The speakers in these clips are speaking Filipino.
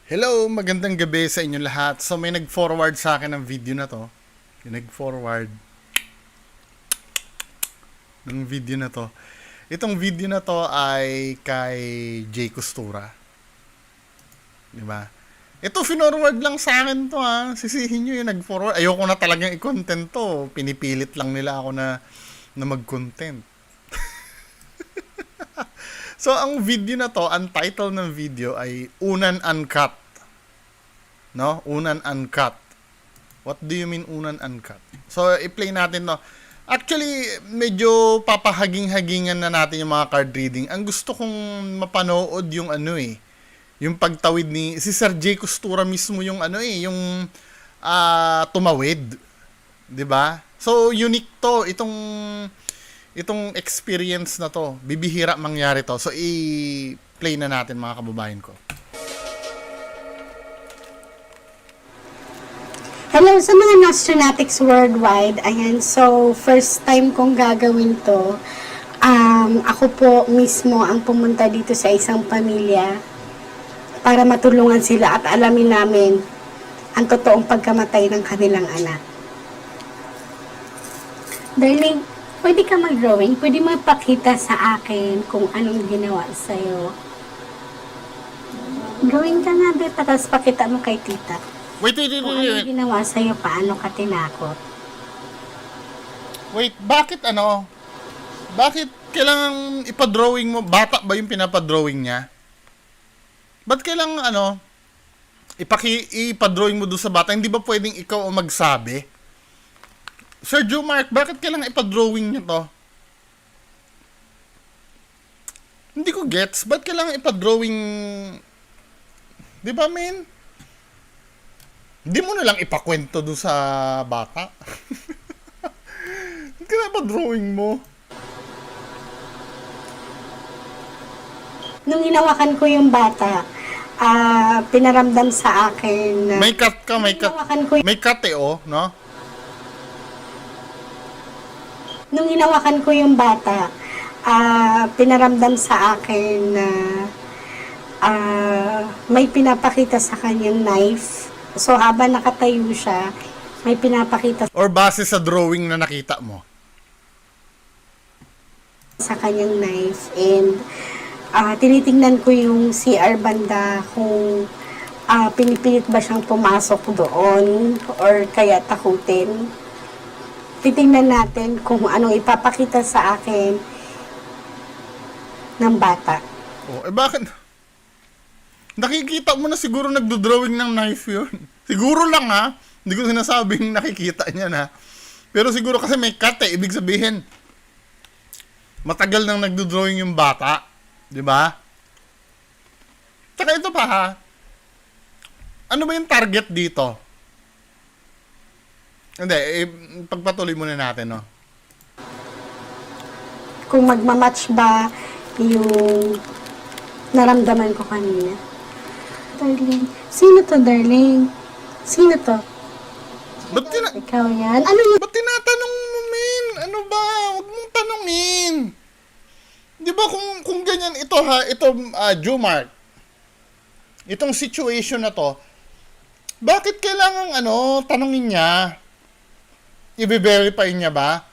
Hello, magandang gabi sa inyo lahat. So may nag-forward sa akin ng video na to. Yung nag-forward ng video na to. Itong video na to ay kay Jay Costura. Diba? Ito, finorward lang sa akin to ha. Sisihin nyo yung nag-forward. Ayoko na talagang i-content to. Pinipilit lang nila ako na mag-content. So, ang video na to, ang title ng video ay Unan Uncut. No? Unan Uncut. What do you mean Unan Uncut? So, i-play natin to. Actually, medyo papahaging-hagingan na natin yung mga card reading. Ang gusto kong mapanood yung yung pagtawid ni si Sir Jay Costura mismo yung yung tumawid. 'Di ba? So, unique to itong experience na to, bibihira mangyari to. So, i-play na natin mga kababayan ko. Hello sa mga Nostronatics worldwide. Ayan, so first time kong gagawin to. Ako po mismo ang pumunta dito sa isang pamilya para matulungan sila at alamin namin ang totoong pagkamatay ng kanilang anak. Darling, pwede ka mag-drawing? Pwede mo ipakita sa akin kung anong ginawa sa'yo? Drawing ka nga, beta, tapos pakita mo kay tita. Wait. Kung anong ginawa sa'yo, paano ka tinakot? Wait, bakit Bakit kailangan ipa-drawing mo? Bata ba yung pinapa-drawing niya? Ba't kailangan ipa-drawing mo doon sa bata? Hindi ba pwedeng ikaw ang magsabi? Sir Joe Mark, bakit kailangan ipa-drawing niya to? Hindi ko gets. Ba't kailangan ipa-drawing? Di ba, men? Hindi mo na lang ipakwento doon sa bata. Ba't kailangan ipa-drawing mo? Nung hinawakan ko yung bata, pinaramdam sa akin na... May cut ka, may cut. May cut no? Nung hinawakan ko yung bata, pinaramdam sa akin na may pinapakita sa kanyang knife. So, habang nakatayo siya, may pinapakita Or base sa drawing na nakita mo? sa kanyang knife. And tinitingnan ko yung CR banda kung pinipilit ba siyang pumasok doon or kaya takutin. Titingnan natin kung anong ipapakita sa akin ng bata. Oh, bakit? Nakikita mo na siguro nagdo-drawing ng knife yun. Siguro lang Hindi ko sinasabing nakikita niya na. Pero siguro kasi may cut ibig sabihin, matagal nang nagdo-drawing yung bata. Di ba? Tsaka ito pa ano ba yung target dito? Hindi, pagpatuloy muna natin, no? Kung magmamatch ba yung naramdaman ko kanina. Darling. Sino to, darling? Sino to? Ikaw yan? Ano yun? Ba't tinatanong mo, men? Ano ba? Huwag mong tanongin. Di ba kung ganyan ito, Jumark, itong situation na to, bakit kailangan, tanongin niya? I-verify niya ba?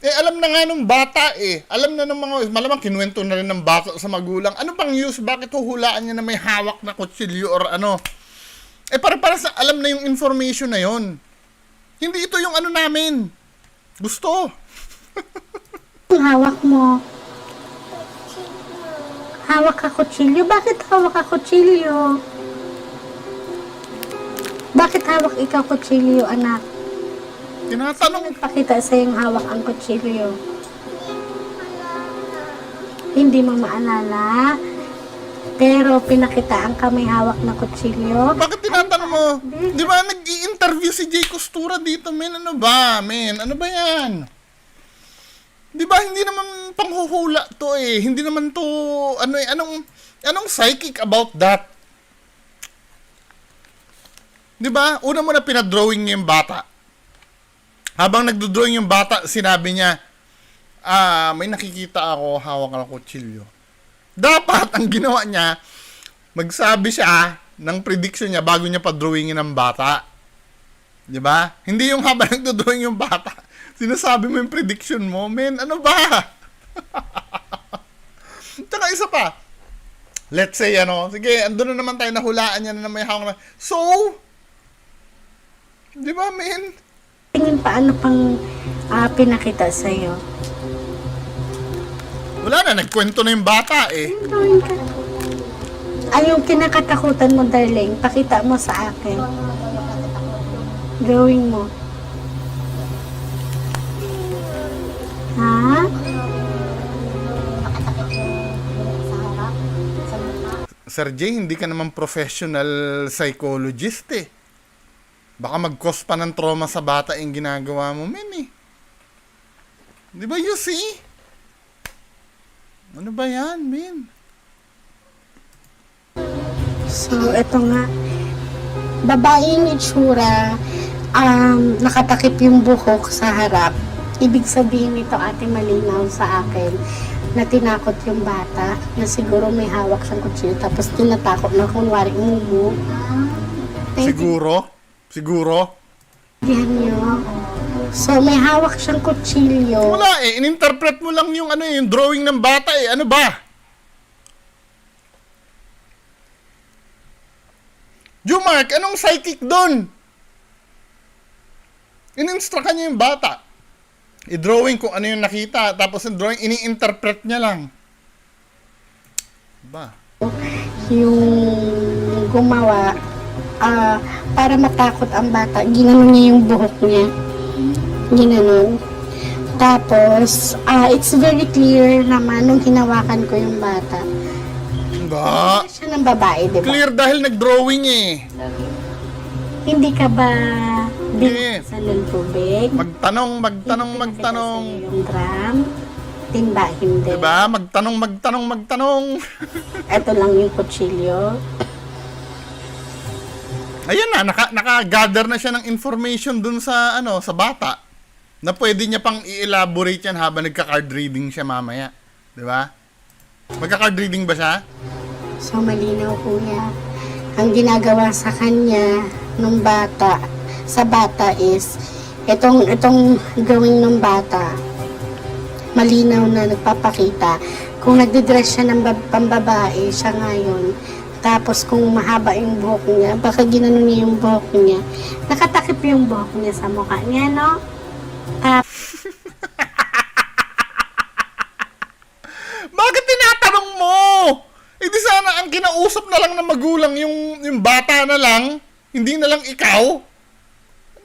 Alam na nga nung bata Alam na ng mga, malamang kinuwento na rin ng bata sa magulang. Ano pang use? Bakit huhulaan niya na may hawak na kutsilyo or ano? Para sa alam na yung information na yon. Hindi ito yung namin. Gusto. Ang hawak mo. Hawak ka kutsilyo? Bakit hawak ka kutsilyo? Bakit hawak ikaw kutsilyo, anak? Tinatanong. Pakita sa yung hawak ang kutsilyo. Hindi mo maalala. Pero pinakita ang kamay hawak na kutsilyo. Bakit tinatanong mo? Di ba nag-i-interview si Jay Costura dito, men? Ano ba, men? Ano ba yan? Di ba hindi naman panghuhula to Hindi naman to, anong psychic about that? Di ba? Una mo na pinadrawing niya yung bata. Habang nagdodrawing yung bata, sinabi niya, may nakikita ako, hawak ng kutsilyo. Dapat, ang ginawa niya, magsabi siya ng prediction niya bago niya pa-drawingin ng bata. Di ba? Hindi yung habang nagdo-drawing yung bata. Sinasabi mo yung prediction mo, men, ano ba? Tsaka isa pa. Let's say, sige, andun na naman tayo, nahulaan niya na may hawak na. So, di ba, men? Tingin paano pang pinakita sa'yo? Wala na, nagkwento na yung bata eh. Drawing ka. Ay, yung kinakatakutan mo, darling, pakita mo sa akin. Drawing mo. Ha? Sir Jay, hindi ka naman professional psychologist eh. Baka mag-cause pa ng trauma sa bata yung ginagawa mo, men eh. Di ba, you see? Ano ba yan, men? So, eto nga. Babae yung itsura, nakatakip yung buhok sa harap. Ibig sabihin nito, ate, malinaw sa akin na tinakot yung bata na siguro may hawak siyang kutsilyo tapos tinatakot na kunwari umumu. Siguro? Siguro? Diyan nyo. So, may hawak siyang kutsilyo. Wala eh. Ininterpret mo lang yung yung drawing ng bata eh. Ano ba? Jumark, anong psychic doon? In-instruct niya yung bata. I-drawing kung ano yung nakita. Tapos yung drawing, ini-interpret niya lang. Ba? Yung gumawa, para matakot ang bata, ginanon niya yung buhok niya. Ginanon. Tapos, it's very clear naman nung hinawakan ko yung bata. Ba? Siya ng babae, di ba? Clear dahil nag-drawing eh. Hindi ka ba Hindi. binasa ng tubig? Magtanong. Yung drum? Timba, hindi. Diba? Magtanong. Ito lang yung kutsilyo. Ayan na, naka-gather na siya ng information dun sa, sa bata. Na pwede niya pang i-elaborate yan habang nagka-card reading siya mamaya. Diba? Magka-card reading ba siya? So, malinaw po niya. Ang ginagawa sa kanya nung bata, sa bata is, itong gawin ng bata, malinaw na nagpapakita. Kung nagdidress siya ng pambabae, siya ngayon. Tapos kung mahaba yung buhok niya, baka ginanon niya yung buhok niya. Nakatakip yung buhok niya sa mukha niya, no? Bakit tinatanong mo? Eh di sana ang kinausap na lang ng magulang yung bata na lang, hindi na lang ikaw.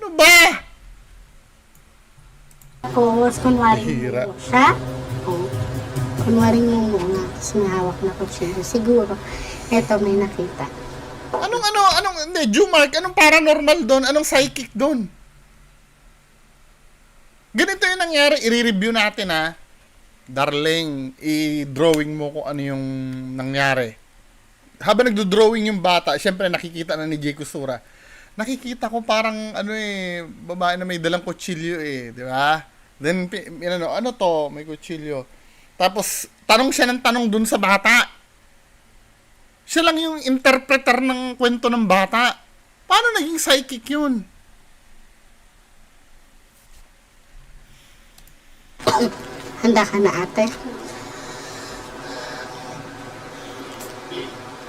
Ano ba? Tapos, kunwari Hira. mo siya. Oh. Kunwari mo muna. Tapos may hawak na kutsilyo. Siguro, eto may nakita. Hindi, Jumark, anong paranormal doon? Anong psychic doon? Ganito yung nangyari, i-review natin ha. Darling, i-drawing mo kung ano yung nangyari. Habang nagdo-drawing yung bata, syempre nakikita na ni Jay Kusura. Nakikita ko parang babae na may dalang kutsilyo di ba? Then ano to, may kutsilyo. Tapos tanong siya ng tanong dun sa bata. Siya lang yung interpreter ng kwento ng bata. Paano naging psychic yun? Handa ka na, ate?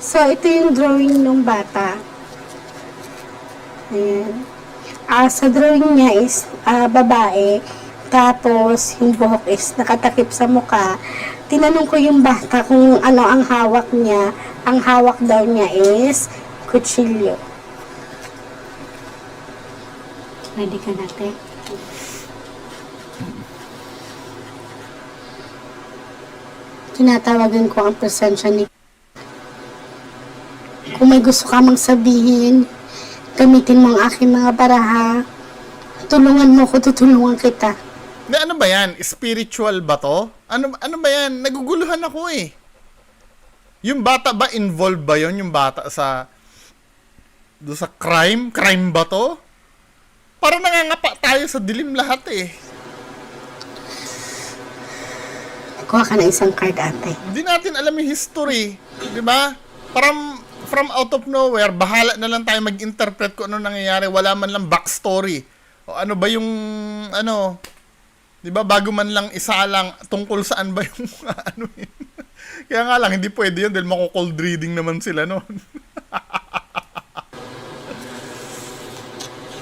So, ito yung drawing ng bata. Ayan. Sa drawing niya is babae. Tapos, yung buhok is nakatakip sa mukha. Tinanong ko yung bata kung ano ang hawak niya. Ang hawak daw niya is kutsilyo. Ready ka natin? Tinatawagan ko ang presensya ni. Kung may gusto ka mang sabihin, gamitin mo ang aking mga baraha. Tulungan mo ko, tutulungan kita. Ano ba yan? Spiritual ba to? Ano ba yan? Naguguluhan ako eh. Yung bata ba, involved ba yon yung bata doon sa crime? Crime ba to? Parang nangangapa tayo sa dilim lahat eh. Kuha ka na isang card, ate. Hindi natin alam yung history. Di ba? Parang from out of nowhere, bahala na lang tayo mag-interpret kung ano nangyayari. Wala man lang backstory. O ano ba yung, ano, di ba, bago man lang isa lang, tungkol saan ba yung, ano yun. Kaya nga lang, hindi pwede yun dahil mako-cold reading naman sila noon.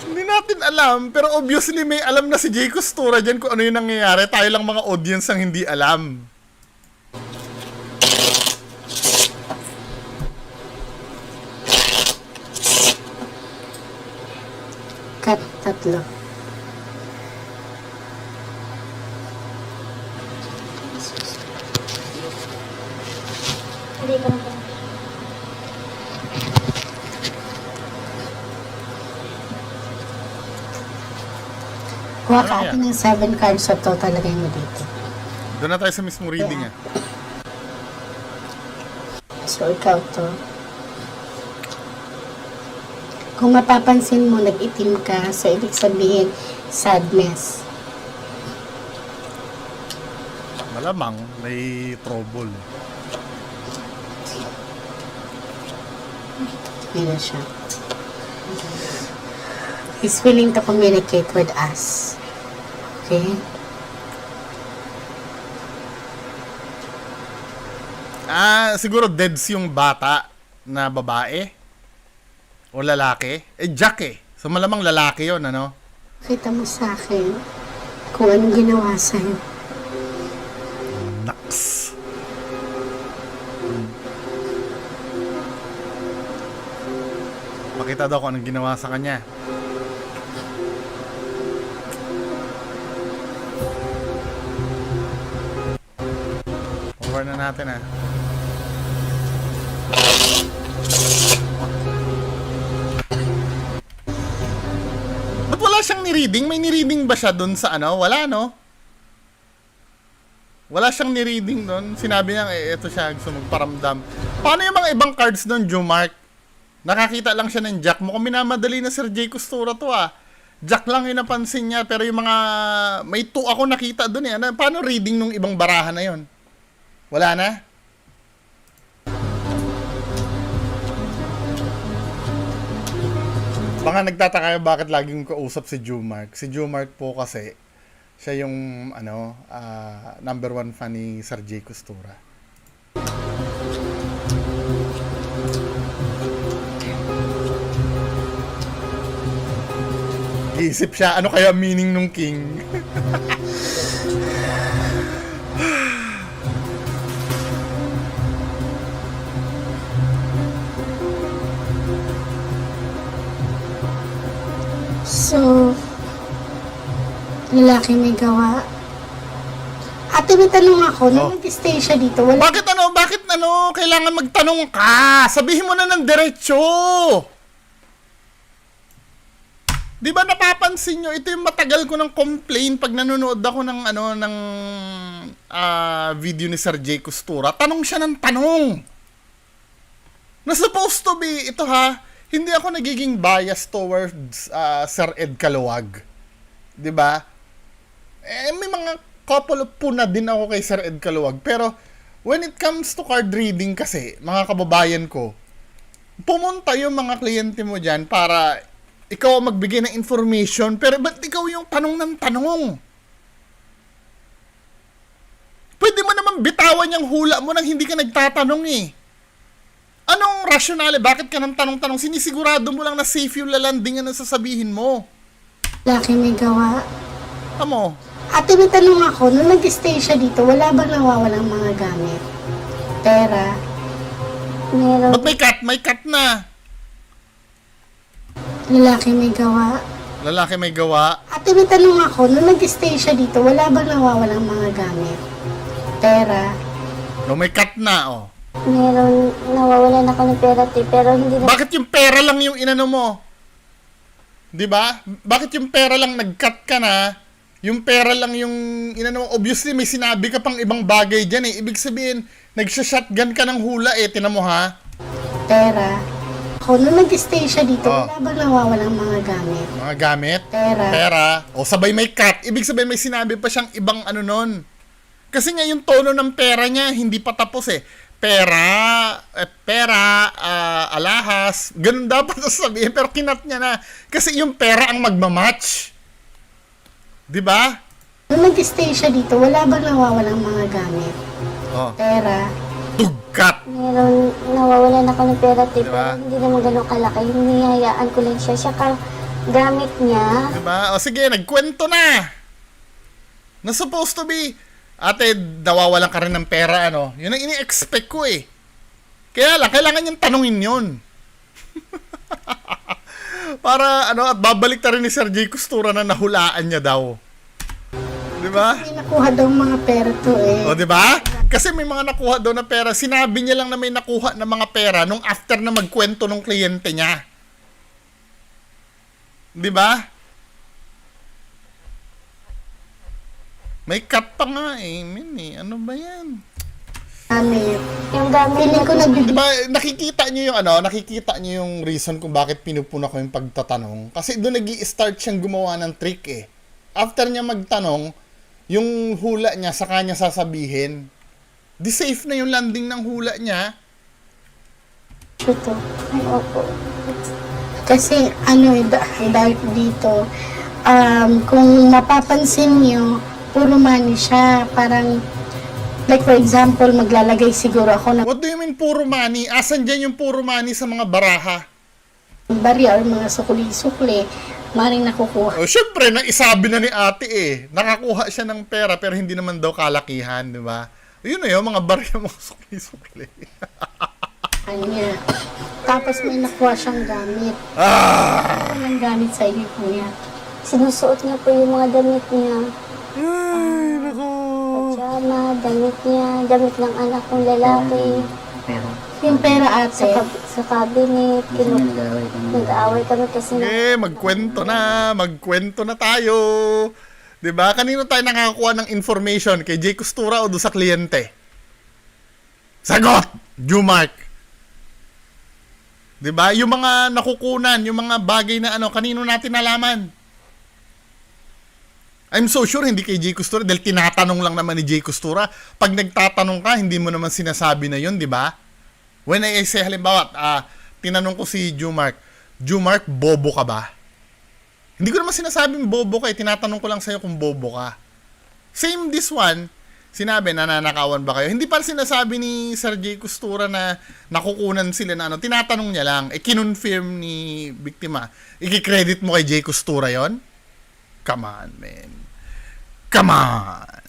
Hindi natin alam, pero obviously may alam na si Jay Costura dyan kung ano yung nangyayari. Tayo lang mga audience ang hindi alam. Cut, tatlo. Hindi ko na. Kuha Ano ka yan? atin ng 7 cards sa total, lagay mo dito. Doon na tayo sa mismong reading ah. So, ikaw to. Kung mapapansin mo, nag-itim ka, so ibig sabihin, sadness. Malamang may trouble. Meron siya. He's willing to communicate with us. Okay? Siguro deads yung bata na babae o lalaki. Jack eh. So malamang lalaki yon, ano? Kita mo sa akin kung anong ginawa sa'yo. Naks. Pakita daw kung anong ginawa sa kanya. Over na natin ah. Ba't wala siyang ni-reading? May ni-reading ba siya dun sa ano? Wala, no? Wala siyang ni-reading dun. Sinabi niya, eto siya, gusto magparamdam. Paano yung mga ibang cards dun, Jumark? Nakakita lang siya ng Jack. Mukhang minamadali na Sir Jay Costura to ah. Jack lang yung napansin niya, pero yung mga... May 2 ako nakita dun eh. Paano reading nung ibang barahan na yon? Wala na? Baka nagtataka kayo bakit laging kausap si Jumark. Si Jumark po kasi, siya yung number 1 fan ni Sir Jay Costura. Iisip siya, ano kaya meaning nung king? So, lalaki may gawa. Ate, may tanong ako. Nung nag-stay siya dito, wala... Bakit kailangan magtanong ka? Sabihin mo na ng diretso. Di ba napapansin nyo, ito yung matagal ko ng complaint pag nanonood ako ng video ni Sir Jay Costura. Tanong siya ng tanong. Na supposed to be, ito ha, hindi ako nagiging biased towards Sir Ed Caluwag. Di ba? May mga couple of puna din ako kay Sir Ed Caluwag. Pero, when it comes to card reading kasi, mga kababayan ko, pumunta yung mga kliyente mo dyan para ikaw ang magbigay ng information, pero ba't ikaw yung tanong ng tanong? Pwede mo naman bitawan yung hula mo nang hindi ka nagtatanong eh. Anong rasyonale? Bakit ka nang tanong-tanong? Sinisigurado mo lang na safe yung lalandingan na sasabihin mo. Lalaki may gawa. Amo, Ate, may tanong ako. Nung nag-stay siya dito, wala bang nawawalang mga gamit? Pera? Meron. ba't may cut na? Lalaki may gawa. Lalaki may gawa. Ate, may tanong ako. Nung nag-stay siya dito, wala bang nawawalang mga gamit? Pera? No, may cut na, oh. Meron. Nawawalan ako ng pera, pero hindi na. Bakit yung pera lang yung inano mo? 'Di ba? Bakit yung pera lang nag-cut ka na? Yung pera lang yung inano mo. Obviously may sinabi ka pang ibang bagay diyan eh. Ibig sabihin, nagsha-shotgun ka ng hula eh. Tinan mo ha. Pera? Ako, nung nag-stay siya dito, Oh. wala bang nawawalang mga gamit? Mga gamit, Pera? pera, o sabay may cut. Ibig sabihin may sinabi pa siyang ibang ano nun. Kasi nga yung tono ng pera niya hindi pa tapos eh. alahas, ganun dapat sabihin, pero kinat niya na. Kasi yung pera ang magmamatch. Di ba? Nung nag-stay siya dito, wala bang nawawalang mga gamit? Oh, Pera. tugkat. Meron, nawawalan ako ng pera, te, Diba? pero hindi naman ganun kalaki. Hinihayaan ko lang siya. Siya gamit niya. Di ba? O sige, nagkwento na. Na supposed to be, ate, nawawalan ka rin ng pera, ano? Yun ang ini-expect ko eh. Kaya lang, kailangan niyang tanungin yun. Para, ano, at babalik ta rin ni Sir J. Costura na nahulaan niya daw. Di ba? May nakuha daw mga pera to eh. O, di ba? Kasi may mga nakuha daw na pera. Sinabi niya lang na may nakuha na mga pera nung after na magkwento ng kliyente niya. Di ba? May cut pa nga eh. Ano ba yan? Gamit. Yung gamit Feeling ko niya, Di ba, nakikita niyo yung reason kung bakit pinupuna ko yung pagtatanong. Kasi doon nag-i-start siyang gumawa ng trick eh. After niya magtanong, yung hula niya sa kanya sasabihin, di safe na yung landing ng hula niya. ito. opo. Kasi ano dahil dito, kung mapapansin niyo, puro money siya. Parang, like for example, maglalagay siguro ako ng What do you mean puro money? Asan dyan yung puro money sa mga baraha? barya or mga sukli-sukli, maring nakukuha. O syempre, naisabi na ni ate eh. Nakakuha siya ng pera pero hindi naman daw kalakihan, di ba? Yun na yun, mga barya, mga sukli-sukli. Kanya. Tapos may nakuha siyang gamit. Ah! Anong gamit sa iyo, kuya? Sinusuot niya po yung mga damit niya. Ay, nako. Pajama, damit niya, damit ng anak kong lalaki. Pero, Yung pera Sa, ate, sa cabinet, kasi nag-away kami. nag-aaway kami kasi Okay, magkwento na tayo. 'Di ba? Kanino tayo nakakuha ng information, kay Jay Costura o do sa kliyente? Sagot, Jumark. 'Di ba? Yung mga nakukunan, yung mga bagay na ano, kanino natin nalaman? I'm so sure hindi kay Jay Costura dahil tinatanong lang naman ni Jay Costura. Pag nagtatanong ka, hindi mo naman sinasabi na 'yon, 'di ba? When I say halimbawa, tinanong ko si Jumark, bobo ka ba? Hindi ko naman sinasabing bobo ka, tinatanong ko lang sa'yo kung bobo ka. Same this one, sinabi, nananakawan ba kayo? Hindi pa sinasabi ni Sir J. Costura na nakukunan sila na ano, tinatanong niya lang, kinonfirm ni biktima. Iki-credit mo kay J. Costura yon? Come on, man. Come on!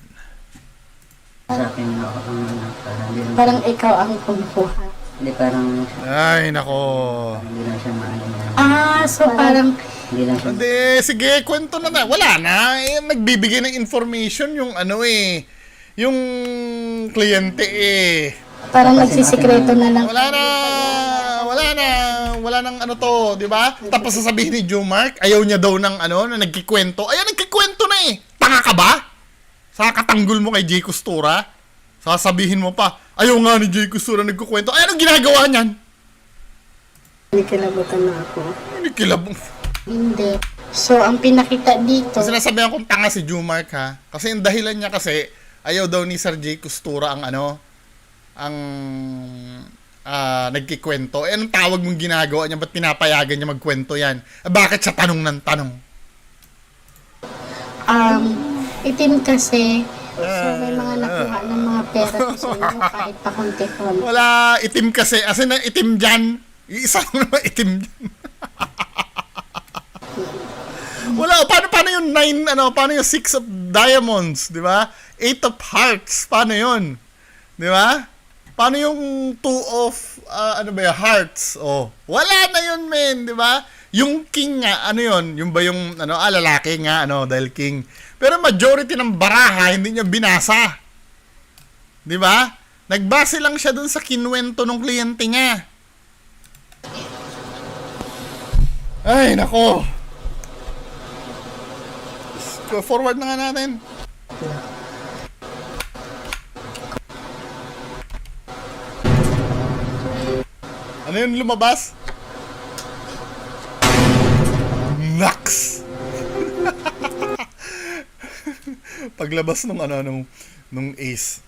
Sa akin, ako ang parang hindi lang, parang ikaw ang kumukuha. hindi parang, Ay, nako. hindi lang siya maano na, So parang, hindi lang siya, Hindi, sige, kwento na. Wala na. Nagbibigay ng information yung ano eh. Yung kliyente eh. parang nagsisikreto na lang. Wala nang ano to, di ba? Tapos sasabihin ni Jumark, ayaw niya daw ng ano, na nagkikwento. Ayan, nagkikwento na eh. Tanga ka ba? Sa katanggol mo kay Jay Costura? Sasabihin mo pa, ayaw nga ni Jay Costura nagkukwento. Ay, anong ginagawa niyan? Nikilabutan na ako. Hindi kilabong. Hindi. So, ang pinakita dito, Kasi sinasabihan kong tanga si Jumark ha. Kasi yung dahilan niya kasi, ayaw daw ni Sir J. Costura ang ano, ang nagkikwento. Eh, anong tawag mong ginagawa niya? Ba't pinapayagan niya magkwento yan? Bakit siya tanong ng tanong? itim kasi, so may mga nakuha ng mga pera sa inyo kahit pa konti-konti. Wala, itim kasi. Asin na itim dyan. Isa lang naman itim dyan. Wala, paano yung 9, paano yung 6 of diamonds, di ba? 8 of hearts, paano yun? Di ba? Paano yung 2 of, hearts? Oh, wala na yun, men, di ba? Yung king nga, ano yun? Yung ba yung, lalaki nga, dahil king. Pero majority ng baraha, hindi niya binasa. Di ba? Nagbase lang siya dun sa kinwento ng kliyente niya. Ay, nako. Go forward na nga natin. Ano yun lumabas? Nax! Paglabas nung nung ace.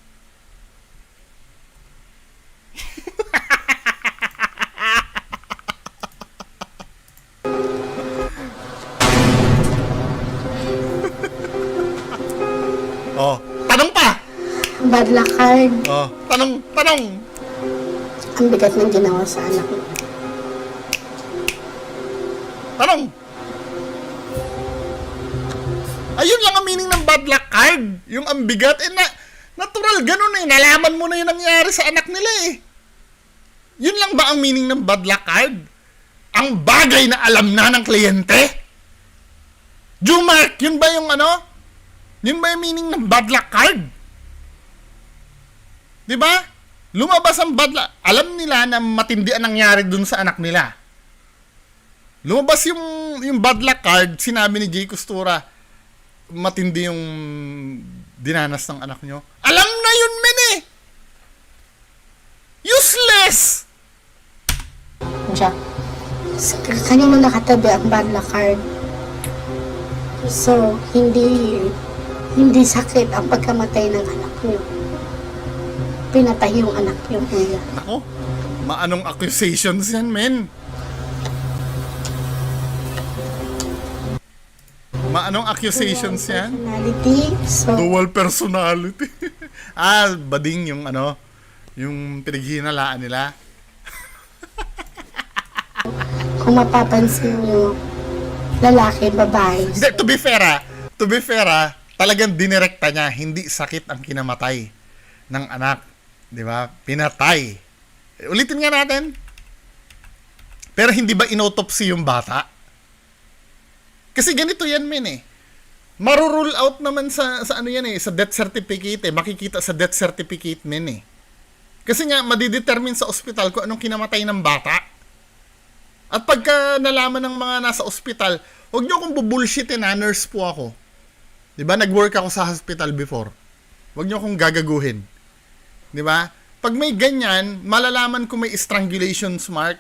Oh, tanong pa. Bad luck card. Oh, tanong. Ang bigat ng ginawa sa anak mo. Tanong. Ayun lang ang meaning ng bad luck card. Yung ang bigat. Natural, ganun eh. Nalaman mo na yung nangyari sa anak nila eh. Yun lang ba ang meaning ng bad luck card? Ang bagay na alam na ng kliyente? Jumark, yun ba yung ano? Yun ba yung meaning ng bad luck card? Diba? Lumabas ang bad luck. Alam nila na matindi ang nangyari dun sa anak nila. Lumabas yung bad luck card, sinabi ni Jay Costura, matindi yung dinanas ng anak nyo. Alam na yun, men eh! Useless! Jack, kanino nakatabi ang bad luck card? So, hindi sakit ang pagkamatay ng anak niyo. Pinatay yung anak niyo, kuya. Ako, maanong accusations yan, men? Maanong accusations yan? Personality. So, Dual personality. Bading yung ano, yung pinaghihinalaan nila. kung mapapansin niyo, lalaki, babae. Hindi, to be fair, talagang dinirekta niya, hindi sakit ang kinamatay ng anak. Di ba? Pinatay. Ulitin nga natin. Pero hindi ba inautopsy yung bata? Kasi ganito yan, men eh. Marurule out naman sa ano yan eh, sa death certificate eh. Makikita sa death certificate, men eh. Kasi nga, madidetermine sa ospital kung anong kinamatay ng bata. At pagka nalaman ng mga nasa ospital, huwag niyo akong bubullshitin na nurse po ako. Diba? Nag-work ako sa hospital before. Huwag niyo akong gagaguhin. Diba? Pag may ganyan, malalaman kung may strangulation mark.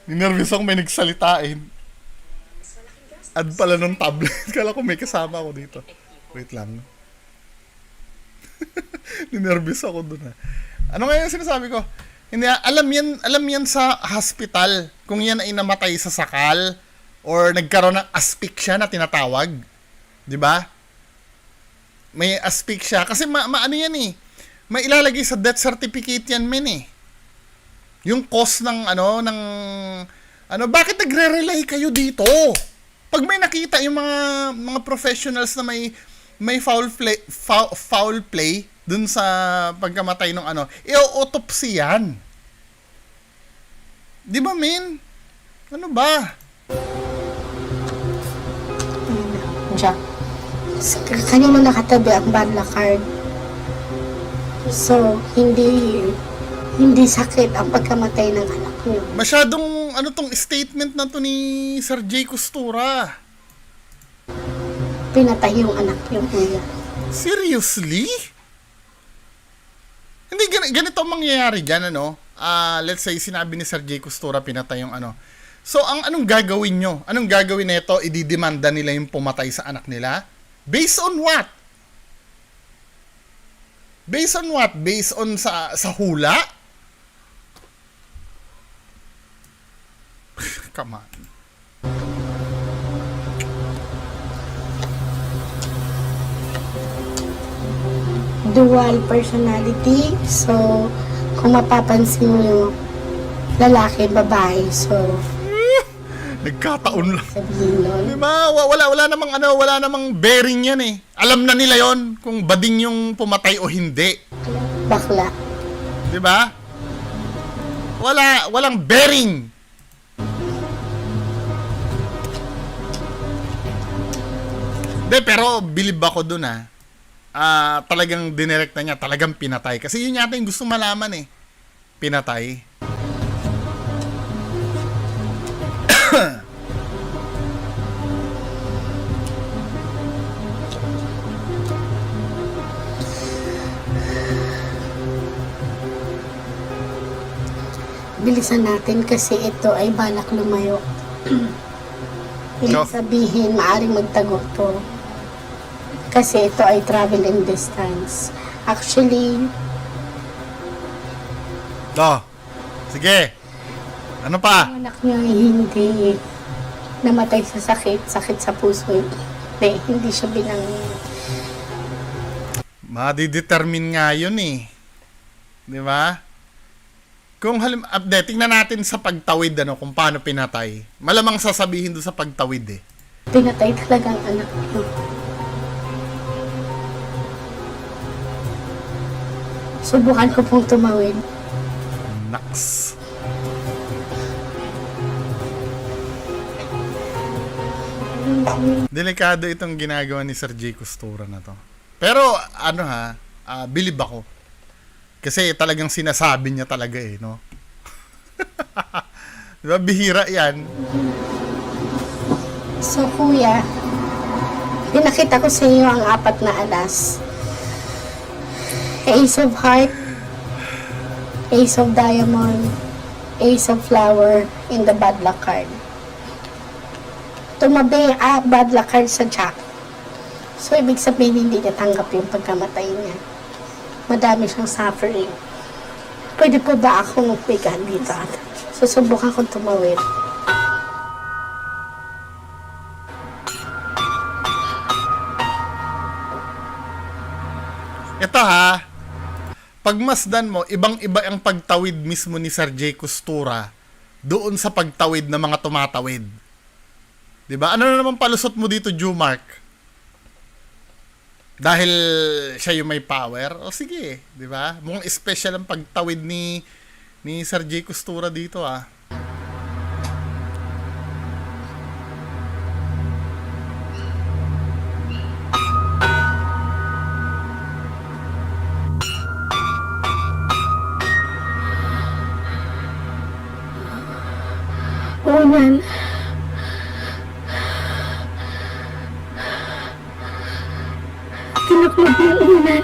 Ninervous ako, may nagsalitain. Ad pala ng tablet. Kala ko may kasama ako dito. Wait lang. Ninervous ako dun ha. Ano nga yung sinasabi ko? Hindi, alam yan sa hospital. Kung yan ay namatay sa sakal or nagkaroon ng asphyxia na tinatawag. 'Di ba? May asphyxia kasi ano yan eh. May ilalagay sa death certificate yan, men eh. Yung cause ng bakit nagre-rely kayo dito? Pag may nakita yung mga professionals na may foul play dun sa pagkamatay ng i-autopsy yan. Di ba, men? Ano ba? Jack, kanino nakatabi ang bad luck card? So, hindi sakit ang pagkamatay ng anak niyo. Masyadong tong statement na to ni Sir Jay Costura. Pinatay yung anak niyo, kuya. Seriously? Hindi ganito ang mangyayari diyan let's say sinabi ni Sir Jay Costura pinatay yung So anong gagawin nyo? Anong gagawin nito? Ididemanda nila yung pumatay sa anak nila? Based on what? Based on what? Based on sa hula? Come on. Dual personality. So, kung mapapansin niyo, lalaki, babae. So, Nagkataon lang. sabihin nun, Diba? Wala namang bearing yan eh. Alam na nila yon kung bading yung pumatay o hindi. bakla. Diba? Walang bearing. Pero bilib ako dun talagang dinirekta niya, talagang pinatay. Kasi yun yata yung gusto malaman eh. Pinatay. Bilisan natin kasi ito ay balak lumayo. Ibig No. sabihin, maaring magtago to. Kasi ito ay travel and distance. Actually, Sige. Ano pa? ang anak niya ay hindi namatay sa sakit sa puso. Hindi siya Madidetermine nga yun eh. Di ba? Kung tingnan natin sa pagtawid, kung paano pinatay. Malamang sasabihin doon sa pagtawid eh. pinatay talaga ang anak niya. Subukan ko pong tumawid. Naks. Delikado itong ginagawa ni Sir J. Costura na to. Pero believe ako. Kasi talagang sinasabi niya talaga eh, no? Diba, bihira yan. So, kuya, pinakita ko sa iyo ang 4 na alas. Ace of Heart, Ace of Diamond, Ace of Flower, and the bad luck card. Tumabi ang bad luck card sa Jack. So, ibig sabihin hindi niya tanggap yung pagkamatay niya. Madami siyang suffering. Pwede po ba akong magpigan dito? Susubukan kong tumawid. Ito pagmasdan mo, ibang-iba ang pagtawid mismo ni Sir J. Costura doon sa pagtawid ng mga tumatawid. Diba? Ano na naman palusot mo dito, Jumark? Dahil siya yung may power? O sige, diba? Mukhang special ang pagtawid ni Sir J. Costura dito Unan. Tinuklog yung unan.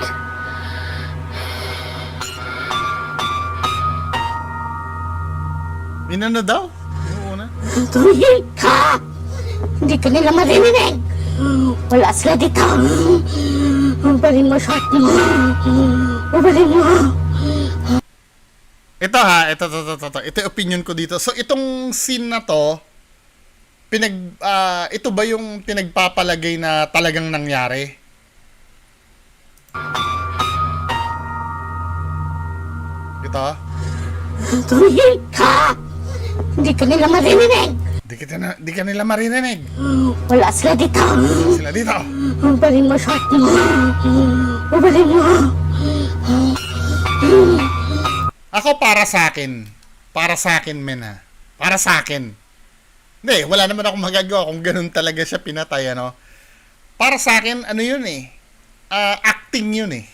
Inano daw? Yung una? Tumigil ka! Hindi ka nila maririnig! Wala sila dito! Ubalin mo shot mo! Ubalin mo! Ito ito yung opinion ko dito. So itong scene na to, ito ba yung pinagpapalagay na talagang nangyari? Ito? Tumigil ka! Hindi ka nila maririnig! Di ka nila maririnig. Wala sila dito! Sila dito. Ubalin mo shot mo! Ubalin mo! Ako para sa akin men para sa akin. Hindi, wala naman akong magagawa kung ganun talaga siya pinatay, Para sa akin, yun eh. Acting yun eh.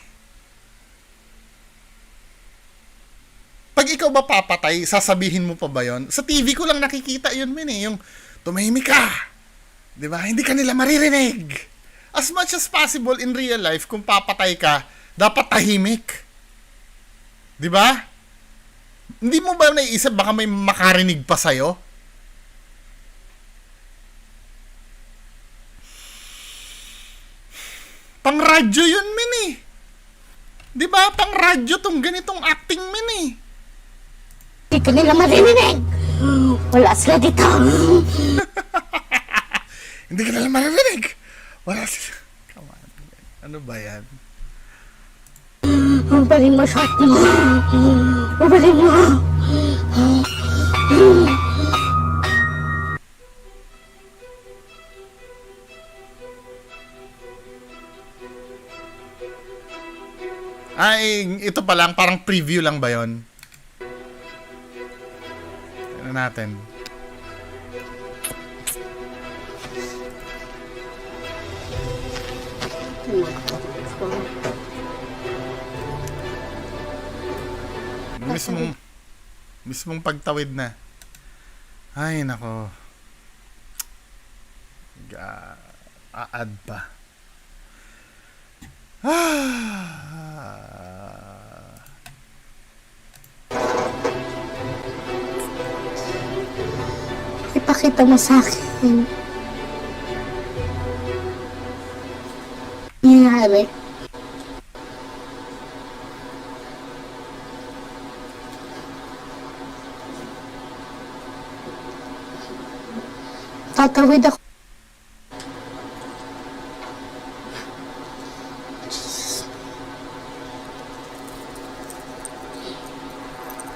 Pag ikaw ba papatay, sasabihin mo pa ba yun? Sa TV ko lang nakikita yun, men eh. Yung tumahimik ka. Diba? Hindi ka nila maririnig. As much as possible in real life, kung papatay ka, dapat tahimik. Diba? Hindi mo ba naiisip baka may makarinig pa sa'yo? Pang radyo yun, men eh. Di ba? Pang radyo tong ganitong acting, men eh. Hindi ka nila maririnig! Wala sila dito! Hindi ka nila maririnig. Wala sila. Come on. Ano ba yan? Ubalin mo shot mo! Ubalin mo! Ay, ito pa lang, parang preview lang ba yon? Ano natin? Mismong pagtawid na. Ay, nako. Aad pa. Ipakita mo sa akin sabi? Tatawid ako.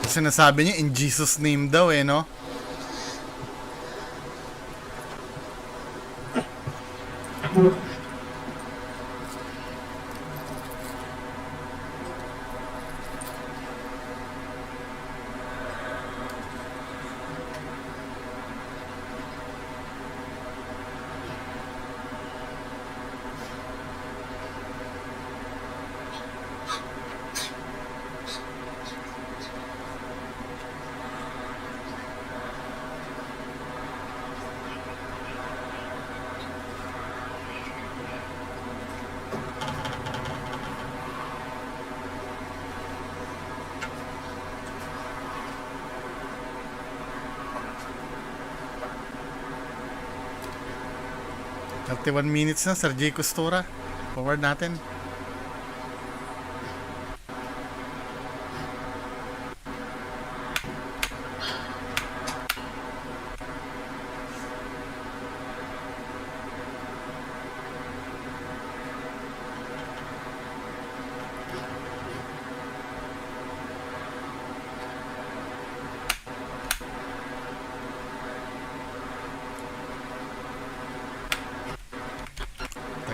Sinasabi niya in Jesus name daw eh, no? Minutes na, Sir J. Costura. Forward natin.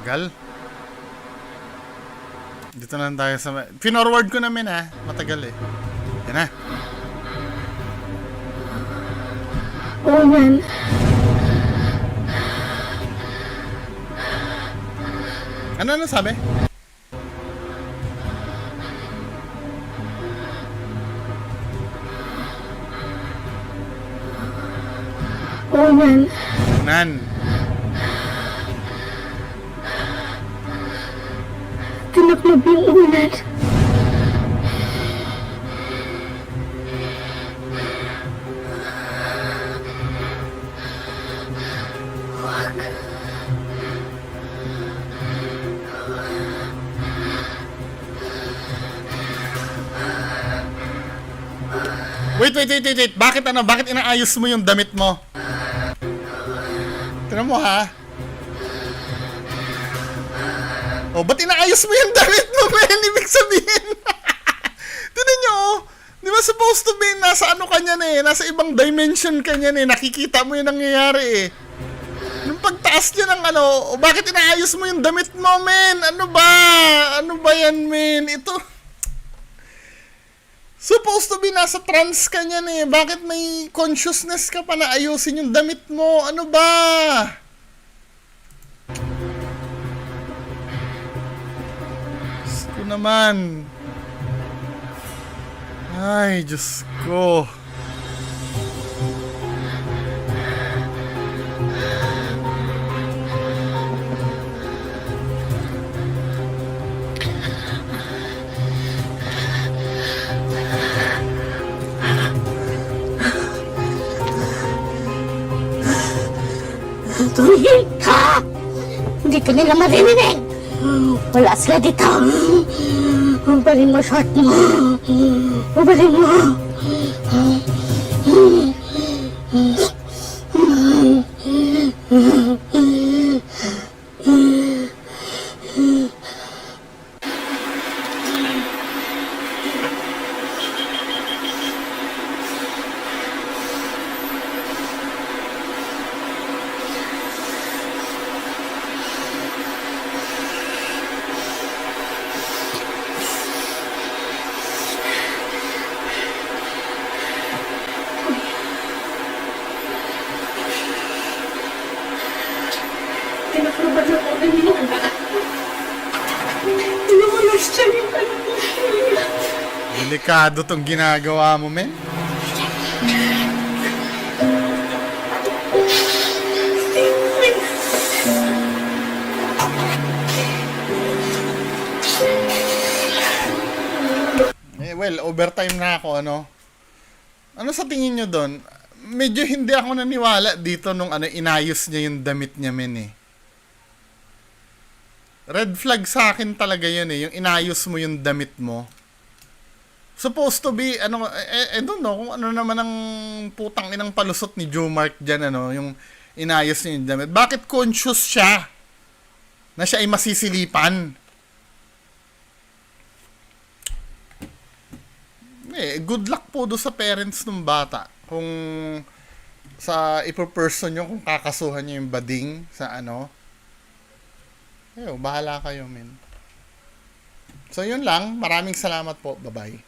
Tagal. Dito na lang tayo sa... Pinorward ko namin ha. Matagal eh. Yan na. Oo yan. Ano sabi? Oo yan. Nan. Tinaklob yung ulan. Wait. Bakit inaayos mo yung damit mo? Tignan mo ha. Oh, ba't inaayos mo yung damit mo, man? Ibig sabihin. Tignan nyo, oh. Di ba supposed to be, nasa ano ka niyan eh, nasa ibang dimension ka niyan eh, nakikita mo yung nangyayari eh. Nung pagtaas niya ng ano, oh, bakit inaayos mo yung damit mo, man? Ano ba? Ano ba yan, man? Ito, supposed to be nasa trance ka niyan eh, bakit may consciousness ka pa na ayusin yung damit mo? Ano ba? Diyos ko naman. Ay, Diyos ko. Tumigil ka! Hindi ka nila maririnig! Wala sila dito! Ubalin mo short mo! Ubalin mo! Tinakloban ako ng ilang. Tinawalas siya yung anak ko. Delikado tong ginagawa mo, men. Well, overtime na ako, ano? Ano sa tingin nyo doon? Medyo hindi ako naniwala dito nung ano, inayos niya yung damit niya, men eh. Red flag sa akin talaga yun eh. Yung inayos mo yung damit mo. Supposed to be, ano, I don't know, kung ano naman ang putang inang palusot ni Joe Mark dyan, ano, yung inayos niya yung damit. Bakit conscious siya na siya ay masisilipan? Good luck po do sa parents ng bata. Kung sa ipo-person nyo, kung kakasuhan nyo yung bading sa ano. Bahala kayo, men. So, yun lang. Maraming salamat po. Bye-bye.